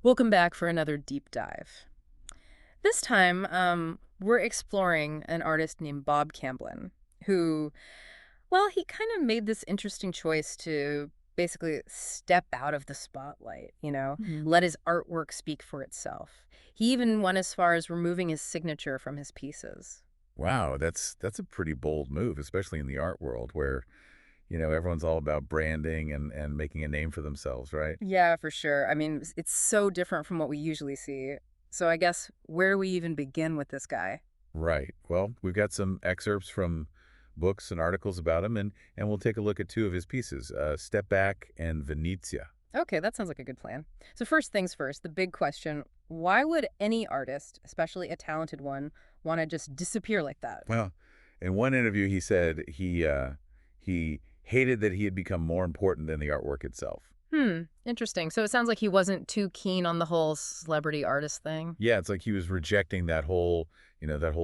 Welcome back for another deep dive. This time, we're exploring an artist named Bob Camblin, who, well, he kind of made this interesting choice to basically step out of the spotlight, let his artwork speak for itself. He even went as far as removing his signature from his pieces. Wow, that's a pretty bold move, especially in the art world where, everyone's all about branding and making a name for themselves, right? Yeah, for sure. I mean, it's so different from what we usually see. So I guess where do we even begin with this guy? Right. Well, we've got some excerpts from books and articles about him, and we'll take a look at two of his pieces, Step Back and Venezia. Okay, that sounds like a good plan. So first things first, the big question, why would any artist, especially a talented one, want to just disappear like that? Well, in one interview, he said he hated that he had become more important than the artwork itself. Interesting. So it sounds like he wasn't too keen on the whole celebrity artist thing. Yeah, it's like he was rejecting that whole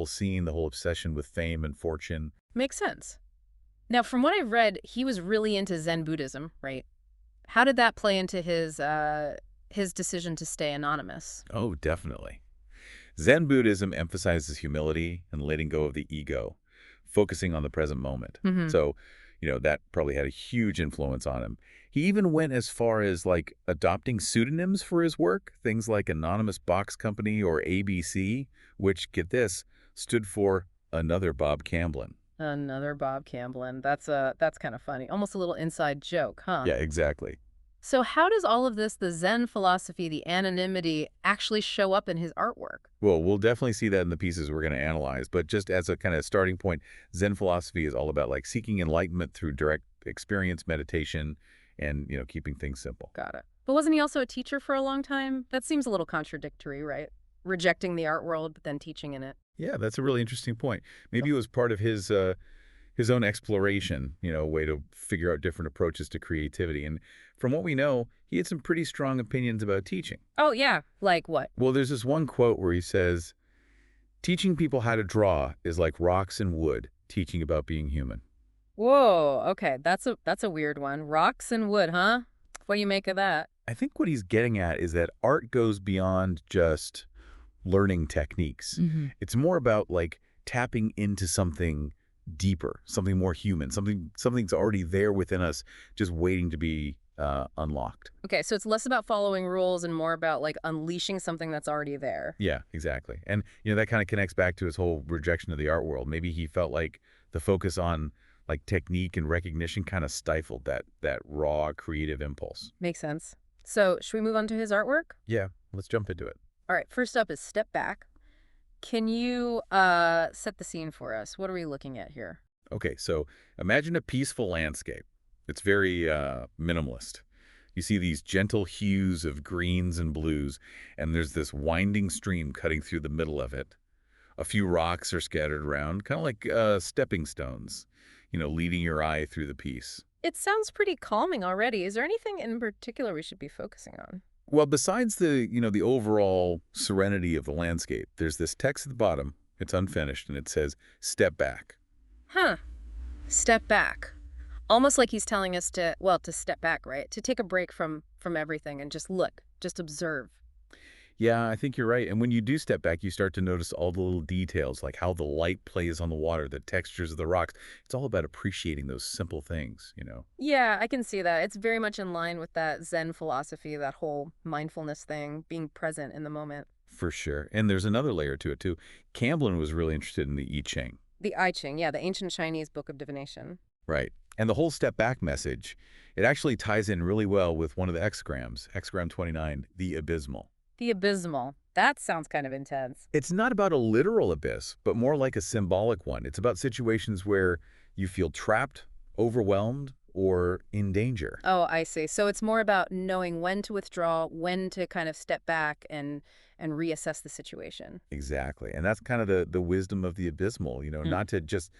scene, the whole obsession with fame and fortune. Makes sense. Now, from what I've read, he was really into Zen Buddhism, right? How did that play into his decision to stay anonymous? Oh, definitely. Zen Buddhism emphasizes humility and letting go of the ego, focusing on the present moment. Hmm. So, that probably had a huge influence on him. He even went as far as like adopting pseudonyms for his work, things like Anonymous Box Company or ABC, which, get this, stood for Another Bob Camblin. Another Bob Camblin. That's kind of funny. Almost a little inside joke, huh? Yeah, exactly. So how does all of this, the Zen philosophy, the anonymity, actually show up in his artwork? Well, we'll definitely see that in the pieces we're going to analyze. But just as a kind of starting point, Zen philosophy is all about like seeking enlightenment through direct experience, meditation, and keeping things simple. Got it. But wasn't he also a teacher for a long time? That seems a little contradictory, right? Rejecting the art world, but then teaching in it. Yeah, that's a really interesting point. Maybe it was part of his own exploration, a way to figure out different approaches to creativity. And from what we know, he had some pretty strong opinions about teaching. Oh, yeah. Like what? Well, there's this one quote where he says, "Teaching people how to draw is like rocks and wood teaching about being human." Whoa, okay. That's a weird one. Rocks and wood, huh? What do you make of that? I think what he's getting at is that art goes beyond just learning techniques. Hmm. It's more about like tapping into something deeper, something more human, something's already there within us, just waiting to be unlocked. Okay, so it's less about following rules and more about like unleashing something that's already there. Yeah, exactly. And that kind of connects back to his whole rejection of the art world. Maybe he felt like the focus on like technique and recognition kind of stifled that raw creative impulse. Makes sense. So, should we move on to his artwork? Yeah, let's jump into it. All right, first up is Step Back. Can you set the scene for us? What are we looking at here? Okay, so imagine a peaceful landscape. It's very minimalist. You see these gentle hues of greens and blues, and there's this winding stream cutting through the middle of it. A few rocks are scattered around, kind of like stepping stones, leading your eye through the piece. It sounds pretty calming already. Is there anything in particular we should be focusing on? Well, besides the overall serenity of the landscape, there's this text at the bottom. It's unfinished, and it says, "Step back." Huh. Step back. Almost like he's telling us to step back, right? To take a break from everything and just look, just observe. Yeah, I think you're right. And when you do step back, you start to notice all the little details, like how the light plays on the water, the textures of the rocks. It's all about appreciating those simple things. Yeah, I can see that. It's very much in line with that Zen philosophy, that whole mindfulness thing, being present in the moment. For sure. And there's another layer to it, too. Camblin was really interested in the I Ching. The I Ching, yeah, the ancient Chinese book of divination. Right. And the whole step back message, it actually ties in really well with one of the hexagrams, hexagram 29, the abysmal. The abysmal. That sounds kind of intense. It's not about a literal abyss, but more like a symbolic one. It's about situations where you feel trapped, overwhelmed, or in danger. Oh, I see. So it's more about knowing when to withdraw, when to kind of step back and reassess the situation. Exactly. And that's kind of the wisdom of the abysmal, Hmm. not to just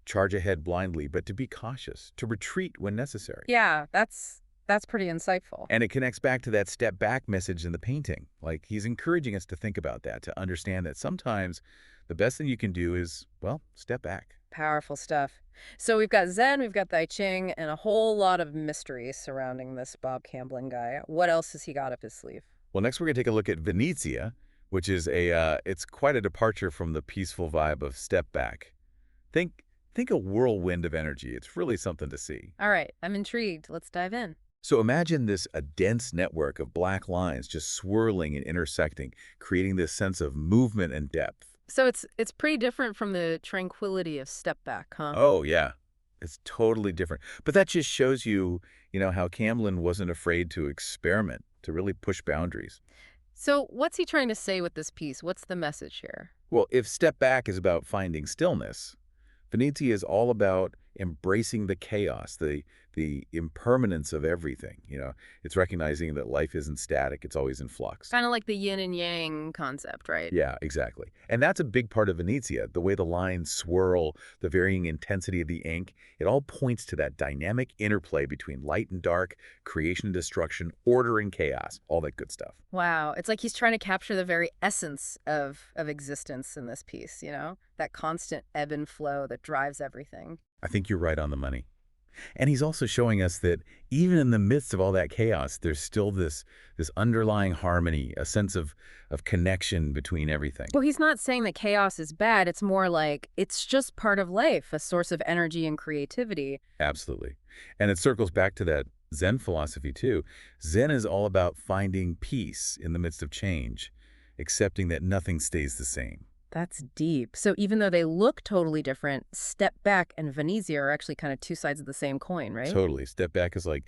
charge ahead blindly, but to be cautious, to retreat when necessary. Yeah, that's pretty insightful. And it connects back to that step back message in the painting. Like he's encouraging us to think about that, to understand that sometimes the best thing you can do is, well, step back. Powerful stuff. So we've got Zen, we've got the I Ching, and a whole lot of mysteries surrounding this Bob Camblin guy. What else has he got up his sleeve? Well, next we're going to take a look at Venezia, which is it's quite a departure from the peaceful vibe of Step Back. Think, think a whirlwind of energy. It's really something to see. All right, I'm intrigued. Let's dive in. So imagine a dense network of black lines just swirling and intersecting, creating this sense of movement and depth. So it's pretty different from the tranquility of Step Back, huh? Oh, yeah. It's totally different. But that just shows you, how Camblin wasn't afraid to experiment, to really push boundaries. So what's he trying to say with this piece? What's the message here? Well, if Step Back is about finding stillness, Venezia is all about embracing the chaos, the impermanence of everything. It's recognizing that life isn't static; it's always in flux. Kind of like the yin and yang concept, right? Yeah, exactly. And that's a big part of Venezia. The way the lines swirl, the varying intensity of the ink, it all points to that dynamic interplay between light and dark, creation and destruction, order and chaos, all that good stuff. Wow, it's like he's trying to capture the very essence of existence in this piece, That constant ebb and flow that drives everything. I think you're right on the money. And he's also showing us that even in the midst of all that chaos, there's still this underlying harmony, a sense of connection between everything. Well, he's not saying that chaos is bad. It's more like it's just part of life, a source of energy and creativity. Absolutely. And it circles back to that Zen philosophy too. Zen is all about finding peace in the midst of change, accepting that nothing stays the same. That's deep. So even though they look totally different, Step Back and Venezia are actually kind of two sides of the same coin, right? Totally. Step back is like,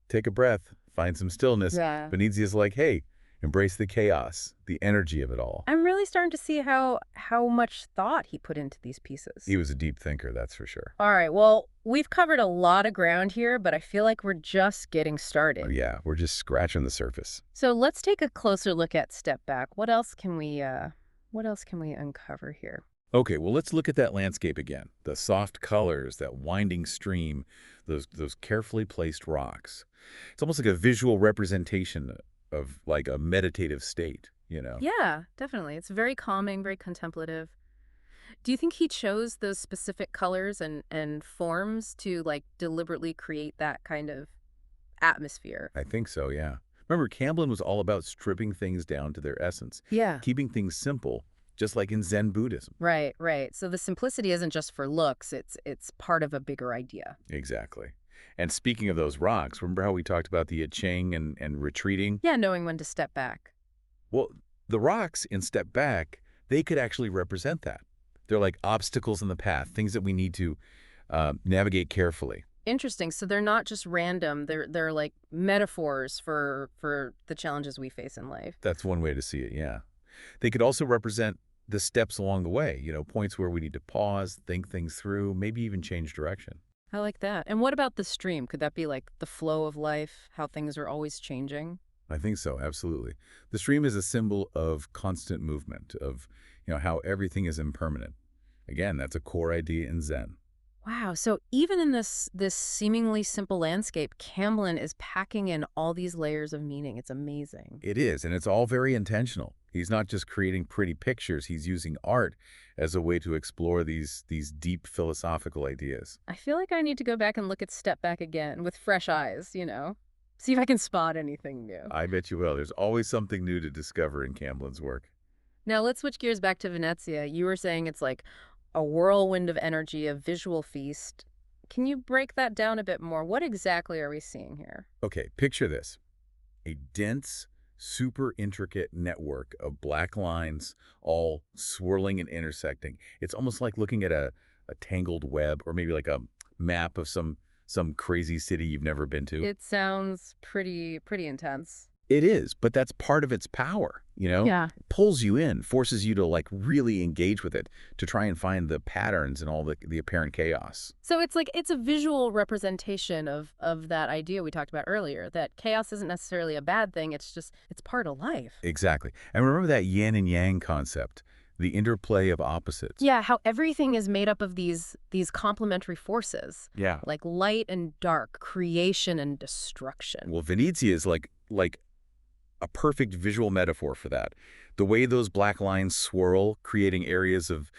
take a breath, find some stillness. Yeah. Venezia is like, hey, embrace the chaos, the energy of it all. I'm really starting to see how much thought he put into these pieces. He was a deep thinker, that's for sure. All right, well, we've covered a lot of ground here, but I feel like we're just getting started. Oh, yeah, we're just scratching the surface. So let's take a closer look at Step Back. What else can we uncover here? Okay, well, let's look at that landscape again. The soft colors, that winding stream, those carefully placed rocks. It's almost like a visual representation of like a meditative state. Yeah, definitely. It's very calming, very contemplative. Do you think he chose those specific colors and forms to like deliberately create that kind of atmosphere? I think so, yeah. Remember, Camblin was all about stripping things down to their essence, Yeah. keeping things simple, just like in Zen Buddhism. Right, right. So the simplicity isn't just for looks, it's part of a bigger idea. Exactly. And speaking of those rocks, remember how we talked about the I Ching and retreating? Yeah, knowing when to step back. Well, the rocks in Step Back, they could actually represent that. They're like obstacles in the path, things that we need to navigate carefully. Interesting. So they're not just random. They're like metaphors for the challenges we face in life. That's one way to see it, yeah. They could also represent the steps along the way, points where we need to pause, think things through, maybe even change direction. I like that. And what about the stream? Could that be like the flow of life, how things are always changing? I think so, absolutely. The stream is a symbol of constant movement, of how everything is impermanent. Again, that's a core idea in Zen. Wow. So even in this seemingly simple landscape, Camblin is packing in all these layers of meaning. It's amazing. It is, and it's all very intentional. He's not just creating pretty pictures, he's using art as a way to explore these deep philosophical ideas. I feel like I need to go back and look at Step Back again with fresh eyes, See if I can spot anything new. I bet you will. There's always something new to discover in Camblin's work. Now let's switch gears back to Venezia. You were saying it's like a whirlwind of energy, a visual feast. Can you break that down a bit more? What exactly are we seeing here? Okay, picture this. A dense, super intricate network of black lines all swirling and intersecting. It's almost like looking at a tangled web, or maybe like a map of some crazy city you've never been to. It sounds pretty intense. It is, but that's part of its power. Yeah. It pulls you in, forces you to like really engage with it, to try and find the patterns and all the apparent chaos. So it's like it's a visual representation of that idea we talked about earlier, that chaos isn't necessarily a bad thing, it's part of life. Exactly. And remember that yin and yang concept, the interplay of opposites. Yeah, how everything is made up of these complementary forces. Yeah. Like light and dark, creation and destruction. Well, Venezia is like a perfect visual metaphor for that. The way those black lines swirl, creating areas of,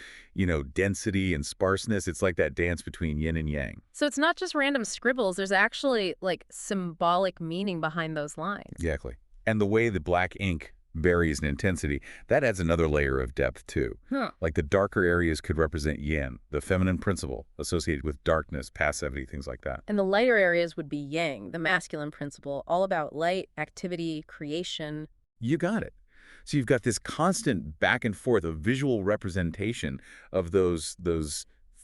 density and sparseness, it's like that dance between yin and yang. So it's not just random scribbles, there's actually like symbolic meaning behind those lines. Exactly. And the way the black ink varies in intensity, that adds another layer of depth too. Huh. Like the darker areas could represent yin, the feminine principle associated with darkness, passivity, things like that. And the lighter areas would be yang, the masculine principle, all about light, activity, creation. You got it. So you've got this constant back and forth of visual representation of those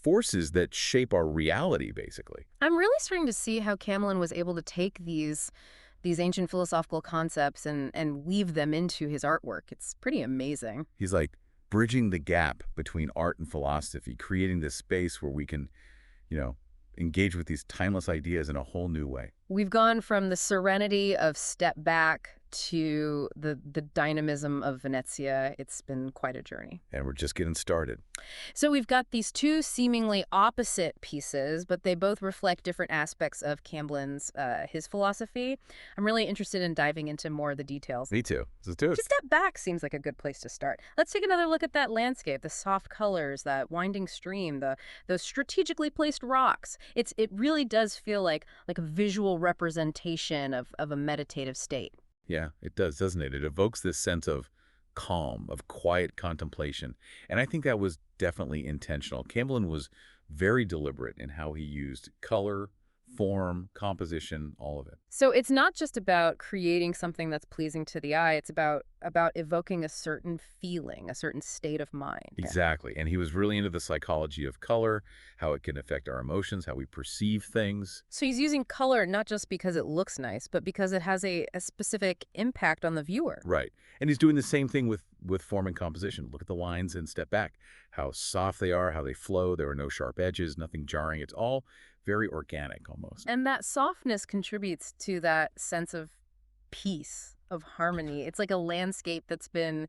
forces that shape our reality, basically. I'm really starting to see how Camlin was able to take these ancient philosophical concepts and weave them into his artwork. It's pretty amazing. He's like bridging the gap between art and philosophy, creating this space where we can, you know, engage with these timeless ideas in a whole new way. We've gone from the serenity of step back to the dynamism of Venezia. It's been quite a journey. And we're just getting started. So we've got these two seemingly opposite pieces, but they both reflect different aspects of Camblin's his philosophy. I'm really interested in diving into more of the details. Me too. Let's do it. To step back seems like a good place to start. Let's take another look at that landscape, the soft colors, that winding stream, those strategically placed rocks. It really does feel like a visual representation of a meditative state. Yeah, it does, doesn't it? It evokes this sense of calm, of quiet contemplation. And I think that was definitely intentional. Camblin was very deliberate in how he used color, form, composition, all of it. So it's not just about creating something that's pleasing to the eye. It's about evoking a certain feeling, a certain state of mind. Exactly. And he was really into the psychology of color, how it can affect our emotions, how we perceive things. So he's using color not just because it looks nice, but because it has a specific impact on the viewer. Right. And he's doing the same thing with form and composition. Look at the lines and step back, how soft they are, how they flow. There are no sharp edges, nothing jarring. It's all very organic almost. And that softness contributes to that sense of peace, of harmony. It's like a landscape that's been,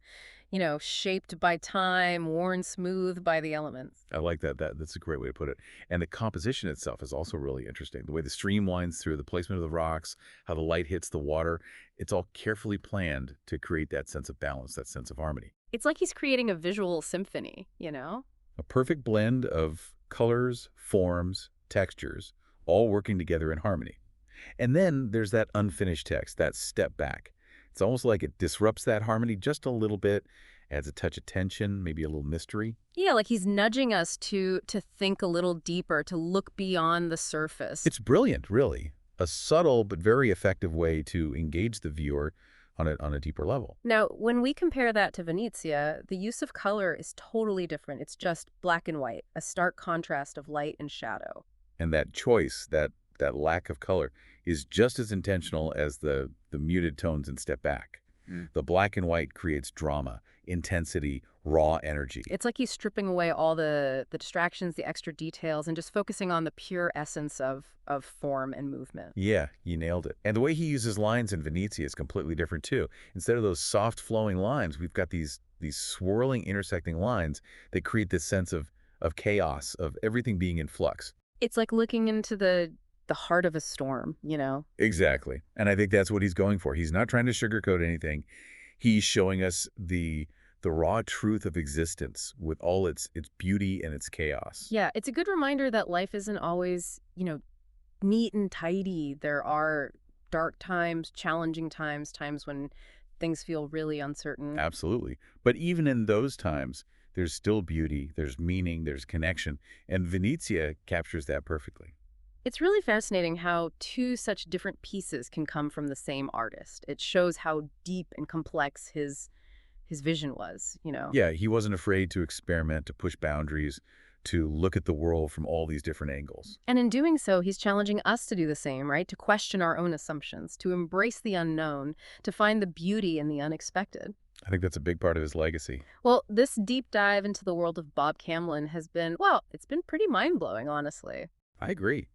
shaped by time, worn smooth by the elements. I like that. That's a great way to put it. And the composition itself is also really interesting. The way the stream winds through, the placement of the rocks, how the light hits the water. It's all carefully planned to create that sense of balance, that sense of harmony. It's like he's creating a visual symphony, A perfect blend of colors, forms, textures, all working together in harmony. And then there's that unfinished text, that step back. It's almost like it disrupts that harmony just a little bit, adds a touch of tension, maybe a little mystery. Yeah, like he's nudging us to think a little deeper, to look beyond the surface. It's brilliant, really. A subtle but very effective way to engage the viewer on a deeper level. Now, when we compare that to Venezia, the use of color is totally different. It's just black and white, a stark contrast of light and shadow. And that choice, that lack of color, is just as intentional as the muted tones in Step Back. The black and white creates drama, intensity, raw energy. It's like he's stripping away all the distractions, the extra details, and just focusing on the pure essence of form and movement. Yeah, you nailed it. And the way he uses lines in Venezia is completely different too. Instead of those soft flowing lines, we've got these swirling intersecting lines that create this sense of chaos, of everything being in flux. It's like looking into the heart of a storm, Exactly. And I think that's what he's going for. He's not trying to sugarcoat anything. He's showing us the raw truth of existence with all its beauty and its chaos. Yeah, it's a good reminder that life isn't always, neat and tidy. There are dark times, challenging times, times when things feel really uncertain. Absolutely. But even in those times, there's still beauty, there's meaning, there's connection, and Venezia captures that perfectly. It's really fascinating how two such different pieces can come from the same artist. It shows how deep and complex his vision was. Yeah, he wasn't afraid to experiment, to push boundaries, to look at the world from all these different angles. And in doing so, he's challenging us to do the same, right? To question our own assumptions, to embrace the unknown, to find the beauty in the unexpected. I think that's a big part of his legacy. Well, this deep dive into the world of Bob Camblin has been, it's been pretty mind-blowing, honestly. I agree.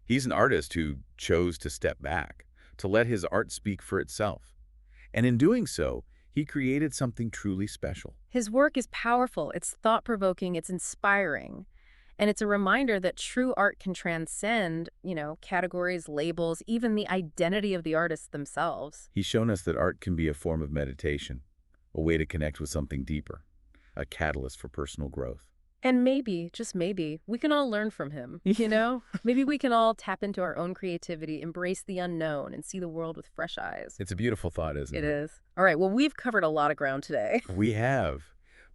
He's an artist who chose to step back, to let his art speak for itself. And in doing so, he created something truly special. His work is powerful, it's thought-provoking, it's inspiring. And it's a reminder that true art can transcend, categories, labels, even the identity of the artists themselves. He's shown us that art can be a form of meditation, a way to connect with something deeper, a catalyst for personal growth. And maybe, just maybe, we can all learn from him, you know? Maybe we can all tap into our own creativity, embrace the unknown, and see the world with fresh eyes. It's a beautiful thought, It isn't it? is. All right, well, we've covered a lot of ground today. We have,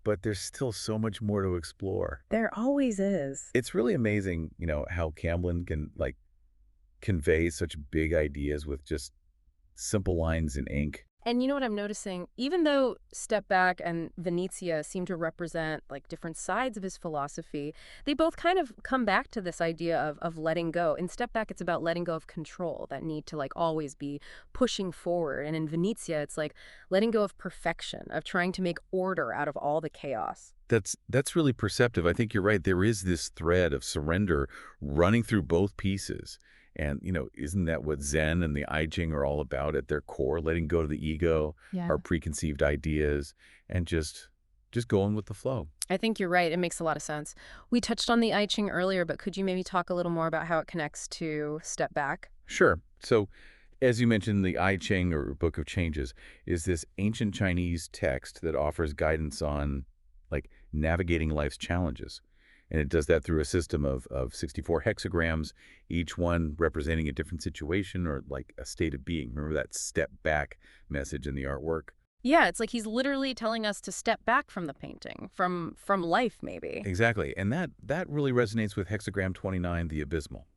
but there's still so much more to explore. There always is. It's really amazing, how Camblin can convey such big ideas with just simple lines in ink. And you know what I'm noticing? Even though Step Back and Venezia seem to represent like different sides of his philosophy, they both kind of come back to this idea of letting go. In Step Back, it's about letting go of control, that need to like always be pushing forward. And in Venezia, it's like letting go of perfection, of trying to make order out of all the chaos. That's really perceptive. I think you're right. There is this thread of surrender running through both pieces. And, isn't that what Zen and the I Ching are all about at their core? Letting go of the ego, Yeah. our preconceived ideas, and just going with the flow. I think you're right. It makes a lot of sense. We touched on the I Ching earlier, but could you maybe talk a little more about how it connects to Step Back? Sure. So, as you mentioned, the I Ching, or Book of Changes, is this ancient Chinese text that offers guidance on, navigating life's challenges. And it does that through a system of 64 hexagrams, each one representing a different situation or like a state of being. Remember that step back message in the artwork? Yeah, it's like he's literally telling us to step back from the painting, from life maybe. Exactly. And that really resonates with hexagram 29, the abysmal.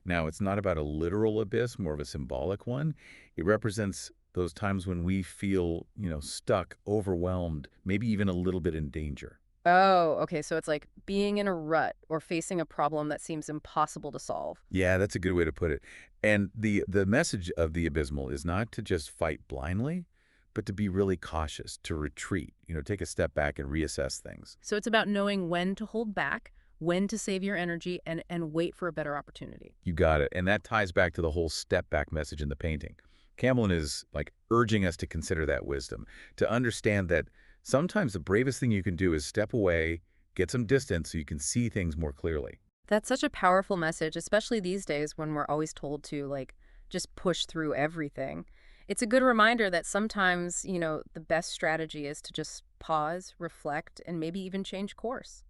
Now, it's not about a literal abyss, more of a symbolic one. It represents those times when we feel, stuck, overwhelmed, maybe even a little bit in danger. Oh, okay, so it's like being in a rut or facing a problem that seems impossible to solve. Yeah, that's a good way to put it. And the message of the abysmal is not to just fight blindly, but to be really cautious, to retreat, take a step back and reassess things. So it's about knowing when to hold back, when to save your energy, and wait for a better opportunity. You got it. And that ties back to the whole step back message in the painting. Camblin is urging us to consider that wisdom, to understand that sometimes the bravest thing you can do is step away, get some distance so you can see things more clearly. That's such a powerful message, especially these days when we're always told to, like, just push through everything. It's a good reminder that sometimes, the best strategy is to just pause, reflect, and maybe even change course.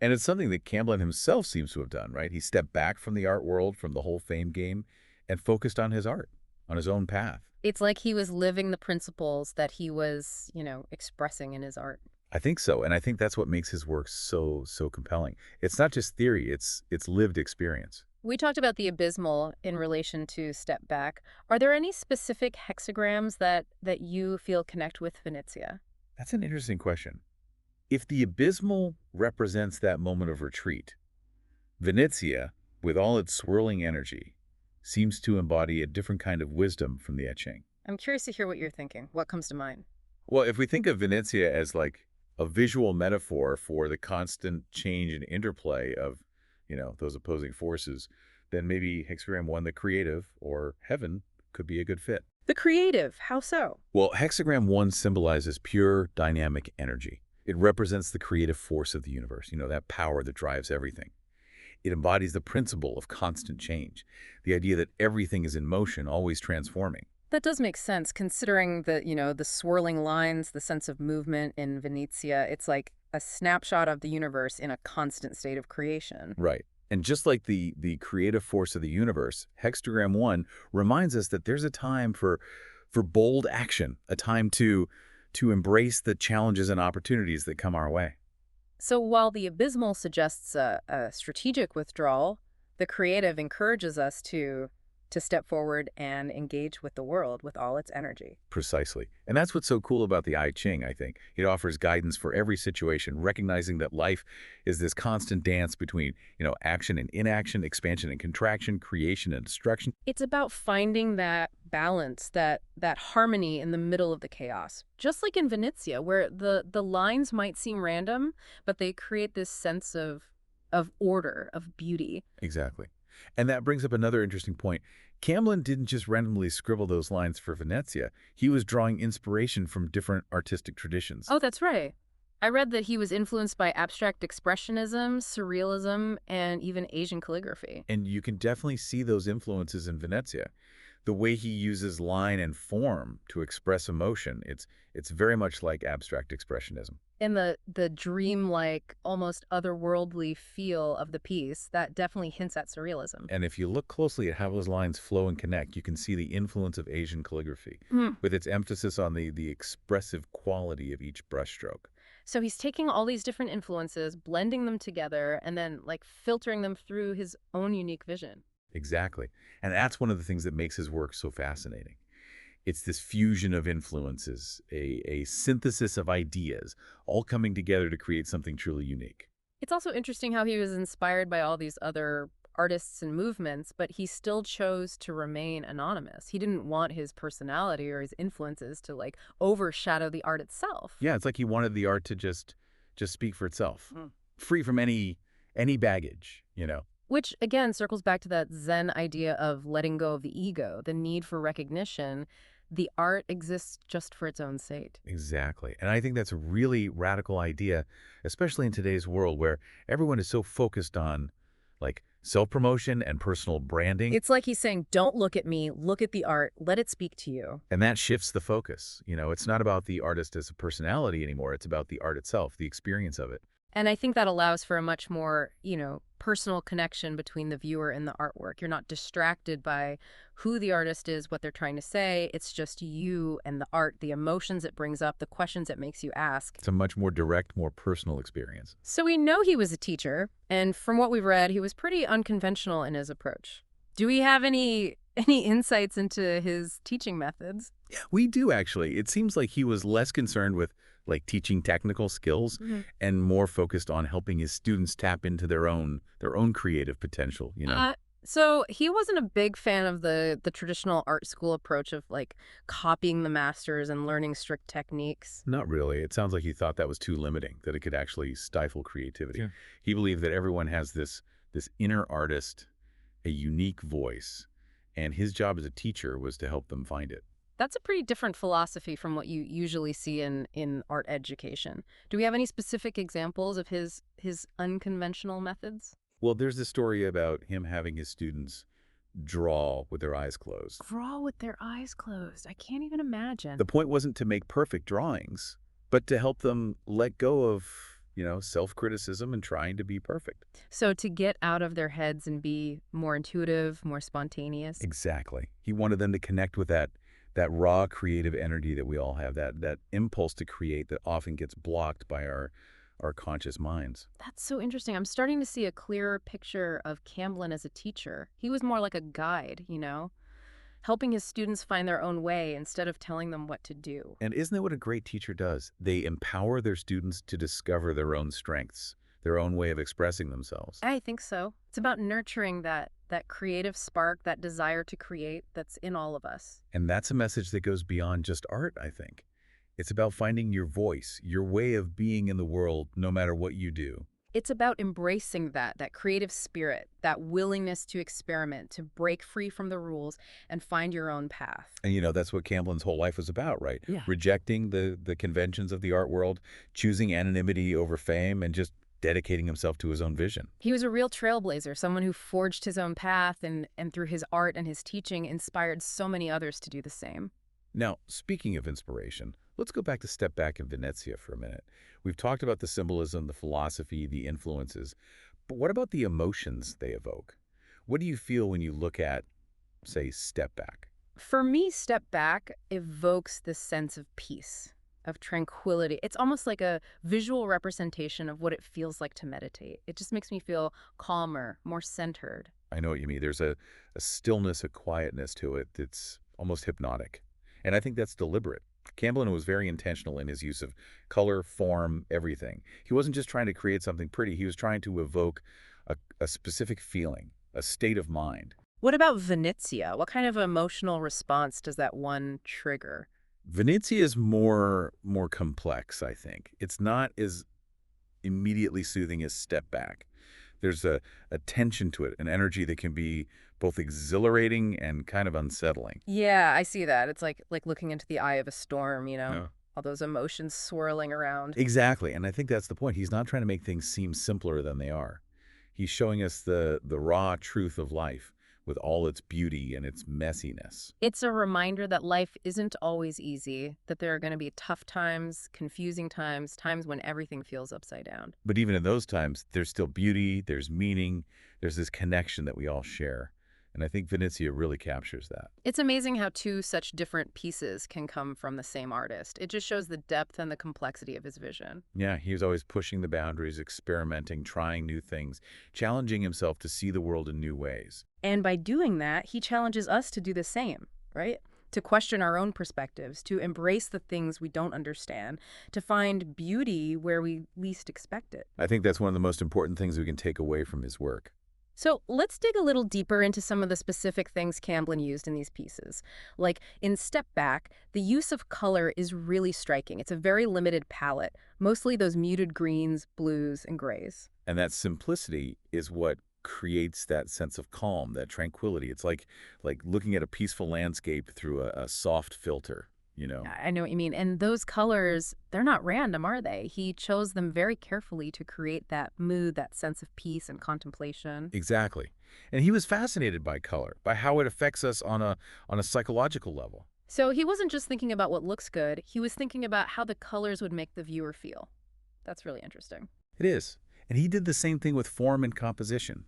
And it's something that Camblin himself seems to have done, right? He stepped back from the art world, from the whole fame game, and focused on his art, on his own path. It's like he was living the principles that he was, expressing in his art. I think so, and I think that's what makes his work so compelling. It's not just theory, it's lived experience. We talked about the abysmal in relation to Step Back. Are there any specific hexagrams that you feel connect with Venezia? That's an interesting question. If the abysmal represents that moment of retreat, Venezia, with all its swirling energy, seems to embody a different kind of wisdom from the I Ching. I'm curious to hear what you're thinking. What comes to mind? Well, if we think of Venezia as a visual metaphor for the constant change and interplay of, those opposing forces, then maybe hexagram 1, the creative, or heaven, could be a good fit. The creative. How so? Well, hexagram 1 symbolizes pure dynamic energy. It represents the creative force of the universe, that power that drives everything. It embodies the principle of constant change, the idea that everything is in motion, always transforming. That does make sense, considering the swirling lines, the sense of movement in Venezia. It's like a snapshot of the universe in a constant state of creation. Right. And just like the creative force of the universe, hexagram 1 reminds us that there's a time for bold action, a time to embrace the challenges and opportunities that come our way. So while the abysmal suggests a strategic withdrawal, the creative encourages us to step forward and engage with the world with all its energy. Precisely. And that's what's so cool about the I Ching, I think. It offers guidance for every situation, recognizing that life is this constant dance between, action and inaction, expansion and contraction, creation and destruction. It's about finding that balance, that harmony in the middle of the chaos. Just like in Venezia, where the lines might seem random, but they create this sense of order, of beauty. Exactly. And that brings up another interesting point. Camblin didn't just randomly scribble those lines for Venezia. He was drawing inspiration from different artistic traditions. Oh, that's right. I read that he was influenced by abstract expressionism, surrealism, and even Asian calligraphy. And you can definitely see those influences in Venezia. The way he uses line and form to express emotion, it's very much like abstract expressionism. And the dreamlike, almost otherworldly feel of the piece, that definitely hints at surrealism. And if you look closely at how those lines flow and connect, you can see the influence of Asian calligraphy, Mm. with its emphasis on the expressive quality of each brushstroke. So he's taking all these different influences, blending them together, and then like filtering them through his own unique vision. Exactly. And that's one of the things that makes his work so fascinating. It's this fusion of influences, a synthesis of ideas, all coming together to create something truly unique. It's also interesting how he was inspired by all these other artists and movements, but he still chose to remain anonymous. He didn't want his personality or his influences to like overshadow the art itself. Yeah, it's like he wanted the art to just speak for itself, Mm. free from any baggage. Which again circles back to that Zen idea of letting go of the ego, the need for recognition. The art exists just for its own sake. Exactly. And I think that's a really radical idea, especially in today's world where everyone is so focused on like self-promotion and personal branding, It's like he's saying, don't look at me, look at the art, let it speak to you. and that shifts the focus. It's not about the artist as a personality anymore. It's about the art itself, the experience of it. And I think that allows for a much more, personal connection between the viewer and the artwork. You're not distracted by who the artist is, what they're trying to say. It's just you and the art, the emotions it brings up, the questions it makes you ask. It's a much more direct, more personal experience. So we know he was a teacher, and from what we've read, he was pretty unconventional in his approach. Do we have any insights into his teaching methods? We do actually. It seems like he was less concerned with like teaching technical skills Mhm. and more focused on helping his students tap into their own creative potential. So he wasn't a big fan of the traditional art school approach of like copying the masters and learning strict techniques. Not really. It sounds like he thought that was too limiting, that it could actually stifle creativity. Yeah. He believed that everyone has this inner artist, a unique voice, and his job as a teacher was to help them find it. That's a pretty different philosophy from what you usually see in art education. Do we have any specific examples of his unconventional methods? Well, there's this story about him having his students draw with their eyes closed. Draw with their eyes closed. I can't even imagine. The point wasn't to make perfect drawings, but to help them let go of self-criticism and trying to be perfect. So to get out of their heads and be more intuitive, more spontaneous. Exactly. He wanted them to connect with that raw creative energy that we all have, that impulse to create that often gets blocked by our conscious minds. That's so interesting. I'm starting to see a clearer picture of Camblin as a teacher. He was more like a guide, helping his students find their own way instead of telling them what to do. And isn't that what a great teacher does? They empower their students to discover their own strengths, their own way of expressing themselves. I think so. It's about nurturing that creative spark, that desire to create that's in all of us. And that's a message that goes beyond just art, I think. It's about finding your voice, your way of being in the world, no matter what you do. It's about embracing that creative spirit, that willingness to experiment, to break free from the rules and find your own path. And that's what Camblin's whole life was about, right? Yeah. Rejecting the conventions of the art world, choosing anonymity over fame, and just dedicating himself to his own vision. He was a real trailblazer, someone who forged his own path and through his art and his teaching inspired so many others to do the same. Now, speaking of inspiration, let's go back to step back in Venezia for a minute. We've talked about the symbolism, the philosophy, the influences, but what about the emotions they evoke? What do you feel when you look at, say, Step Back? For me, Step Back evokes this sense of peace, of tranquility. It's almost like a visual representation of what it feels like to meditate. It just makes me feel calmer, more centered. I know what you mean. There's a stillness, a quietness to it that's almost hypnotic. And I think that's deliberate. Camblin was very intentional in his use of color, form, everything. He wasn't just trying to create something pretty. He was trying to evoke a specific feeling, a state of mind. What about Venezia? What kind of emotional response does that one trigger? Venezia is more complex, I think. It's not as immediately soothing as Step Back. There's a tension to it, an energy that can be both exhilarating and kind of unsettling. Yeah, I see that. It's like looking into the eye of a storm, Yeah. all those emotions swirling around. Exactly, and I think that's the point. He's not trying to make things seem simpler than they are. He's showing us the raw truth of life with all its beauty and its messiness. It's a reminder that life isn't always easy, that there are going to be tough times, confusing times, times when everything feels upside down. But even in those times, there's still beauty, there's meaning, there's this connection that we all share. And I think Venezia really captures that. It's amazing how two such different pieces can come from the same artist. It just shows the depth and the complexity of his vision. Yeah, he was always pushing the boundaries, experimenting, trying new things, challenging himself to see the world in new ways. And by doing that, he challenges us to do the same, right? To question our own perspectives, to embrace the things we don't understand, to find beauty where we least expect it. I think that's one of the most important things we can take away from his work. So let's dig a little deeper into some of the specific things Camblin used in these pieces. Like in Step Back, the use of color is really striking. It's a very limited palette, mostly those muted greens, blues, and grays. And that simplicity is what creates that sense of calm, that tranquility. It's like looking at a peaceful landscape through a soft filter, you know? I know what you mean. And those colors, they're not random, are they? He chose them very carefully to create that mood, that sense of peace and contemplation. Exactly. And he was fascinated by color, by how it affects us on a psychological level. So he wasn't just thinking about what looks good, he was thinking about how the colors would make the viewer feel. That's really interesting. It is. And he did the same thing with form and composition.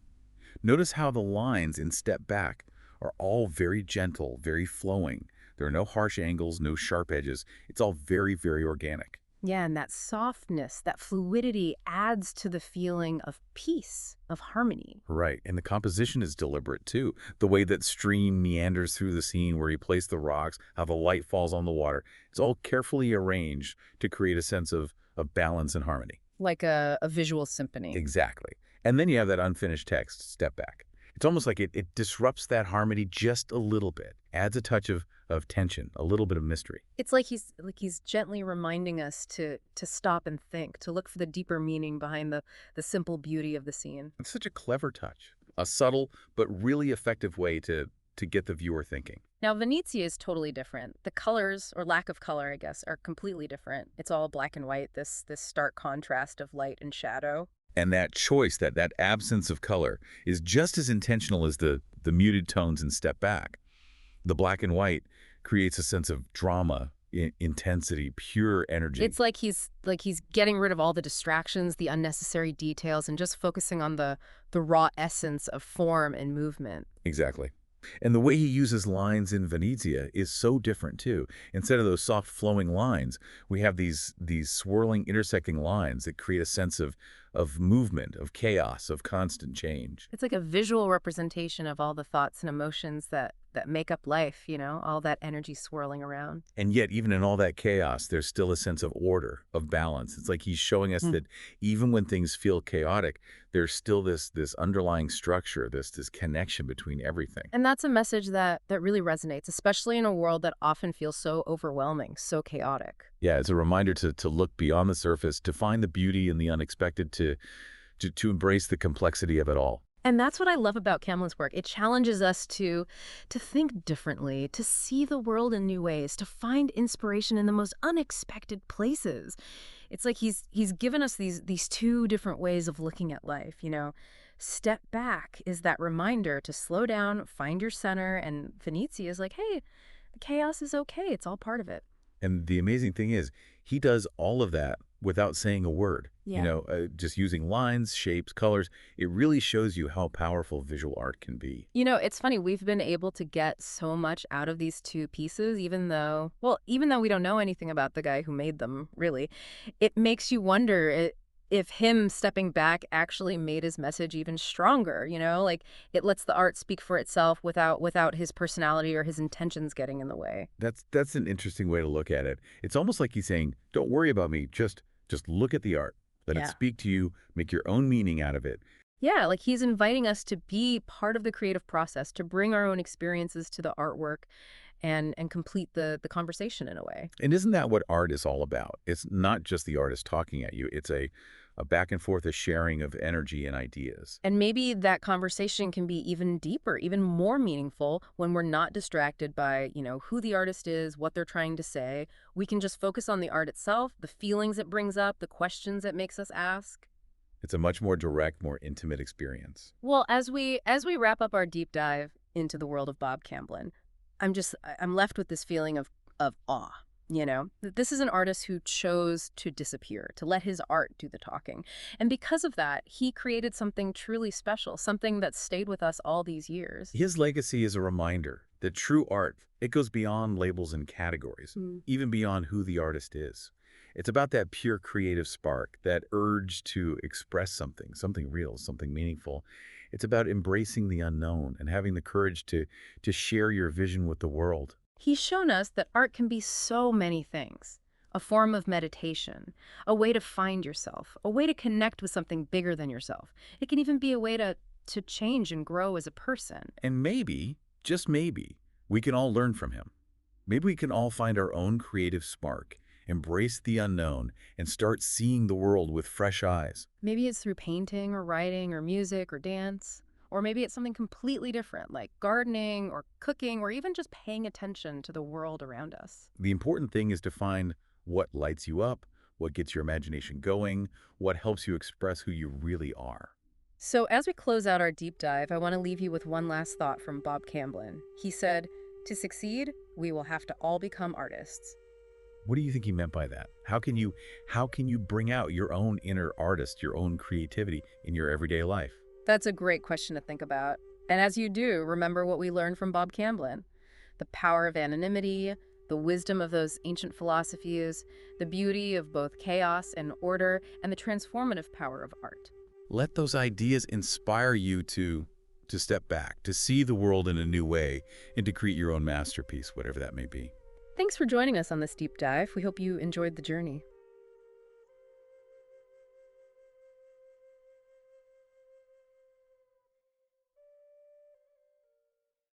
Notice how the lines in Step Back are all very gentle, very flowing. There are no harsh angles, no sharp edges. It's all very, very organic. Yeah, and that softness, that fluidity adds to the feeling of peace, of harmony. Right, and the composition is deliberate too. The way that stream meanders through the scene, where he placed the rocks, how the light falls on the water. It's all carefully arranged to create a sense of balance and harmony. Like a visual symphony. Exactly. And then you have that unfinished text, Step Back. It's almost like it disrupts that harmony just a little bit, adds a touch of tension, a little bit of mystery. It's like he's gently reminding us to stop and think, to look for the deeper meaning behind the simple beauty of the scene. It's such a clever touch, a subtle but really effective way to get the viewer thinking. Now, Venezia is totally different. The colors, or lack of color, I guess, are completely different. It's all black and white, this stark contrast of light and shadow. And that choice, that absence of color, is just as intentional as the muted tones in Step Back. The black and white creates a sense of drama, intensity, pure energy. It's like he's getting rid of all the distractions, the unnecessary details, and just focusing on the raw essence of form and movement. Exactly. And the way he uses lines in Venezia is so different too. Instead of those soft flowing lines, we have these swirling, intersecting lines that create a sense of movement, of chaos, of constant change. It's like a visual representation of all the thoughts and emotions that make up life, all that energy swirling around. And yet, even in all that chaos, there's still a sense of order, of balance. It's like he's showing us that even when things feel chaotic, there's still this underlying structure, this connection between everything. And that's a message that really resonates, especially in a world that often feels so overwhelming, so chaotic. Yeah, it's a reminder to look beyond the surface, to find the beauty and the unexpected, to embrace the complexity of it all. And that's what I love about Camblin's work. It challenges us to think differently, to see the world in new ways, to find inspiration in the most unexpected places. It's like he's given us these two different ways of looking at life, Step Back is that reminder to slow down, find your center, and Venezia is like, hey, the chaos is okay. It's all part of it. And the amazing thing is, he does all of that without saying a word. Yeah. Just using lines, shapes, colors. It really shows you how powerful visual art can be. It's funny. We've been able to get so much out of these two pieces, even though we don't know anything about the guy who made them, really. It makes you wonder if him stepping back actually made his message even stronger, like it lets the art speak for itself without his personality or his intentions getting in the way. That's an interesting way to look at it. It's almost like he's saying, don't worry about me, just look at the art. Let it speak to you, make your own meaning out of it. Yeah, like he's inviting us to be part of the creative process, to bring our own experiences to the artwork and complete the conversation in a way. And isn't that what art is all about? It's not just the artist talking at you. It's a back and forth, a sharing of energy and ideas. And maybe that conversation can be even deeper, even more meaningful when we're not distracted by, who the artist is, what they're trying to say. We can just focus on the art itself, the feelings it brings up, the questions it makes us ask. It's a much more direct, more intimate experience. Well, as we wrap up our deep dive, into the world of Bob Camblin, I'm left with this feeling of awe. This is an artist who chose to disappear, to let his art do the talking. And because of that, he created something truly special, something that stayed with us all these years. His legacy is a reminder that true art, it goes beyond labels and categories, Mm. even beyond who the artist is. It's about that pure creative spark, that urge to express something real, something meaningful. It's about embracing the unknown and having the courage to share your vision with the world. He's shown us that art can be so many things. A form of meditation, a way to find yourself, a way to connect with something bigger than yourself. It can even be a way to change and grow as a person. And maybe, just maybe, we can all learn from him. Maybe we can all find our own creative spark, embrace the unknown, and start seeing the world with fresh eyes. Maybe it's through painting or writing or music or dance. Or maybe it's something completely different, like gardening or cooking or even just paying attention to the world around us. The important thing is to find what lights you up, what gets your imagination going, what helps you express who you really are. So as we close out our deep dive, I want to leave you with one last thought from Bob Camblin. He said, "To succeed, we will have to all become artists." What do you think he meant by that? How can you bring out your own inner artist, your own creativity in your everyday life? That's a great question to think about. And as you do, remember what we learned from Bob Camblin: the power of anonymity, the wisdom of those ancient philosophies, the beauty of both chaos and order, and the transformative power of art. Let those ideas inspire you to step back, to see the world in a new way, and to create your own masterpiece, whatever that may be. Thanks for joining us on this deep dive. We hope you enjoyed the journey.